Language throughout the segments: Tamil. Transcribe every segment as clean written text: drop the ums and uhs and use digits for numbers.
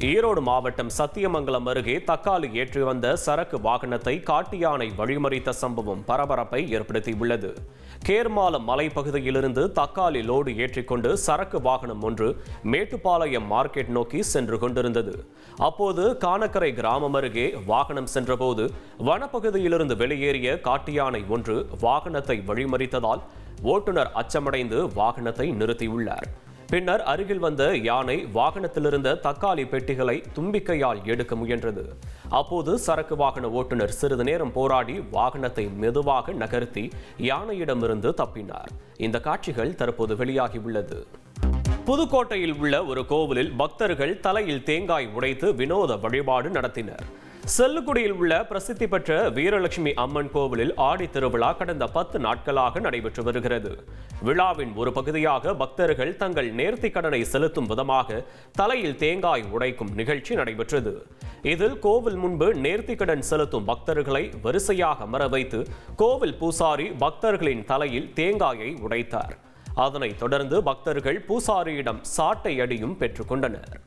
ஈரோடு மாவட்டம் சத்தியமங்கலம் அருகே தக்காளி ஏற்றி வந்த சரக்கு வாகனத்தை காட்டு யானை வழிமறித்த சம்பவம் பரபரப்பை ஏற்படுத்தியுள்ளது. கேர்மாலம் மலைப்பகுதியிலிருந்து தக்காளி லோடு ஏற்றிக்கொண்டு சரக்கு வாகனம் ஒன்று மேட்டுப்பாளையம் மார்க்கெட் நோக்கி சென்று கொண்டிருந்தது. அப்போது கானக்கரை கிராமம் அருகே வாகனம் சென்றபோது வனப்பகுதியிலிருந்து வெளியேறிய காட்டு யானை ஒன்று வாகனத்தை வழிமறித்ததால் ஓட்டுநர் அச்சமடைந்து வாகனத்தை நிறுத்தியுள்ளார். பின்னர் அருகில் வந்த யானை வாகனத்திலிருந்த தக்காளி பெட்டிகளை தும்பிக்கையால் எடுக்க முயன்றது. அப்போது சரக்கு வாகன ஓட்டுநர் சிறிது நேரம் போராடி வாகனத்தை மெதுவாக நகர்த்தி யானையிடமிருந்து தப்பினார். இந்த காட்சிகள் தற்போது வெளியாகியுள்ளது. புதுக்கோட்டையில் உள்ள ஒரு கோவிலில் பக்தர்கள் தலையில் தேங்காய் உடைத்து வினோத வழிபாடு நடத்தினர். செல்லுக்குடியில் உள்ள பிரசித்தி பெற்ற வீரலட்சுமி அம்மன் கோவிலில் ஆடி திருவிழா கடந்த 10 நாட்களாக நடைபெற்று வருகிறது. விழாவின் ஒரு பகுதியாக பக்தர்கள் தங்கள் நேர்த்திக் கடனை செலுத்தும் விதமாக தலையில் தேங்காய் உடைக்கும் நிகழ்ச்சி நடைபெற்றது. இதில் கோவில் முன்பு நேர்த்திக் கடன் செலுத்தும் பக்தர்களை வரிசையாக அமர வைத்து கோவில் பூசாரி பக்தர்களின் தலையில் தேங்காயை உடைத்தார். அதனைத் தொடர்ந்து பக்தர்கள் பூசாரியிடம் சாட்டை அடியும் பெற்றுக்கொண்டனர்.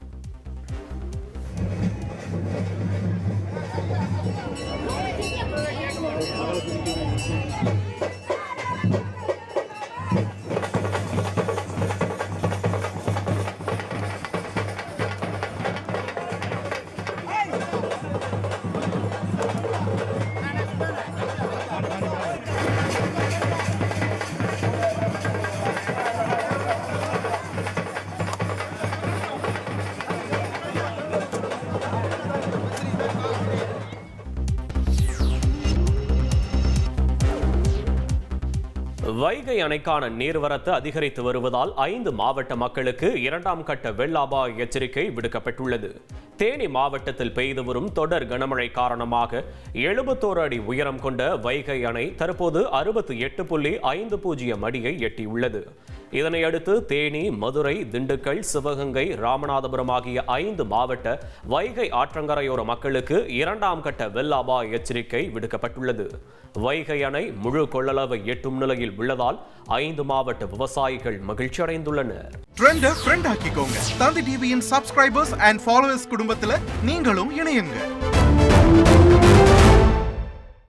வைகை அணைக்கான நீர்வரத்து அதிகரித்து வருவதால் 5 மாவட்ட மக்களுக்கு 2ஆம் கட்ட வெள்ள அபாய எச்சரிக்கை விடுக்கப்பட்டுள்ளது. தேனி மாவட்டத்தில் பெய்து வரும் தொடர் கனமழை காரணமாக 71 அடி உயரம் கொண்ட வைகை அணை தற்போது 68.50 அடியை எட்டியுள்ளது. இதனையடுத்து தேனி, மதுரை, திண்டுக்கல், சிவகங்கை, ராமநாதபுரம் ஆகிய 5 மாவட்ட வைகை ஆற்றங்கரையோர மக்களுக்கு 2ஆம் கட்ட வெள்ள அபாய எச்சரிக்கை விடுக்கப்பட்டுள்ளது. வைகை அணை முழு கொள்ளளவை எட்டும் நிலையில் உள்ளதால் 5 மாவட்ட விவசாயிகள் மகிழ்ச்சி அடைந்துள்ளனர். ட்ரெண்ட் ஆக்கிக்கோங்க. தந்தி டிவியின் சப்ஸ்கிரைபர்ஸ் அண்ட் ஃபாலோவர்ஸ் குடும்பத்தில் நீங்களும் இணையுங்க.